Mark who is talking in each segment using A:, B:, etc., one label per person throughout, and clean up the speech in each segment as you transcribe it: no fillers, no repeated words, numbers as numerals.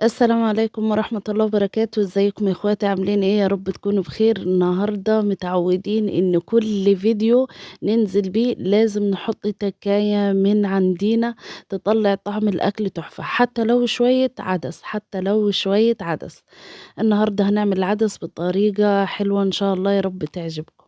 A: السلام عليكم ورحمة الله وبركاته، إزيكم يا اخواتي عاملين إيه؟ يا رب تكونوا بخير. النهارده متعودين إن كل فيديو ننزل بيه لازم نحط تكاية من عندينا تطلّع طعم الأكل تحفة، حتى لو شوية عدس، حتى لو شوية عدس. النهارده هنعمل العدس بطريقة حلوة إن شاء الله يا رب تعجبكم.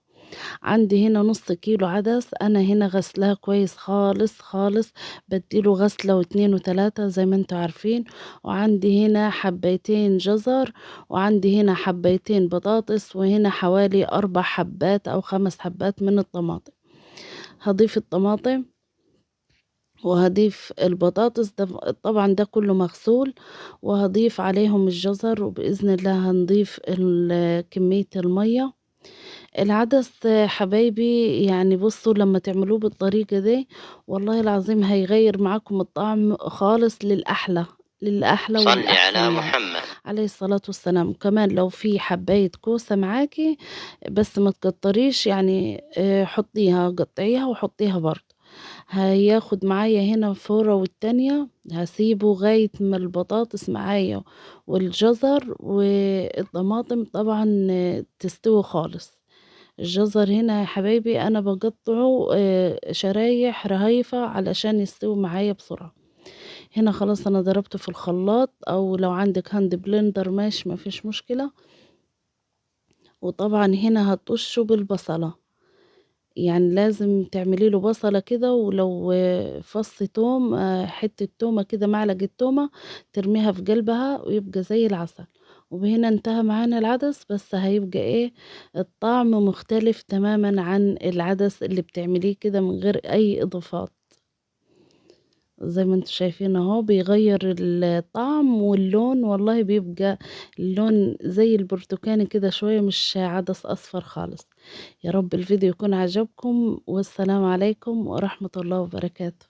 A: عندي هنا نُص كيلو عدس، أنا هنا غاسلاه كويس خالص، خالص، بادّي له غسلة و2 و3 زي ما أنتم عارفين، وعندي هنا حبّايتين جزر، وعندي هنا حبّايتين بطاطس، وهنا حوالي 4 حبّات أو 5 حبّات من الطماطم. هاضيف الطماطم وهاضيف البطاطس طبعًا ده كلّه مغسول، وهاضيف عليهم الجزر، وبإذن الله هنضيف كمية المَيّة. العدس حبايبي يعني بُصّوا لمّا تعملوه بالطريقة دي والله العظيم هيغيّر معاكم الطعم خالص للأحلى، للأحلى
B: صل على
A: والأحسن يعني،
B: محمد.
A: عليه الصلاة والسلام. وكمان لو في حباية كوسة معاكِ بس ما تكتّريش يعني حطّيها، قطّعيها وحطّيها برضه. هياخد معايا هنا فورة والتانية هاسيبه لغاية ما البطاطس معايا والجزر والطماطم طبعًا تستوي خالص. الجزر هنا يا حبايبي أنا باقطّعه شرايح رهيفة علشان يستوي معايا بسرعة. هنا خلاص أنا ضربته في الخلاط أو لو عندِك hand blender ماشي ما فيش مشكلة، وطبعًا هنا هاطُشّه بالبصلة. يعني لازم تعملي له بصلة كده ولو فص توم حتّة تومة كده معلقة تومة ترميها في قلبها ويبقى زي العسل. وبهنا انتهى معانا العدس، بس هيبقى إيه، الطعم مختلف تمامًا عن العدس اللي بتعمليه كده من غير أي إضافات. زي ما أنتم شايفين أهو بيغيّر الطعم واللون، والله بيبقى اللون زي البرتقاني كده شوية مش عدس أصفر خالص. يا رب الفيديو يكون عجبكم، والسلام عليكم ورحمة الله وبركاته.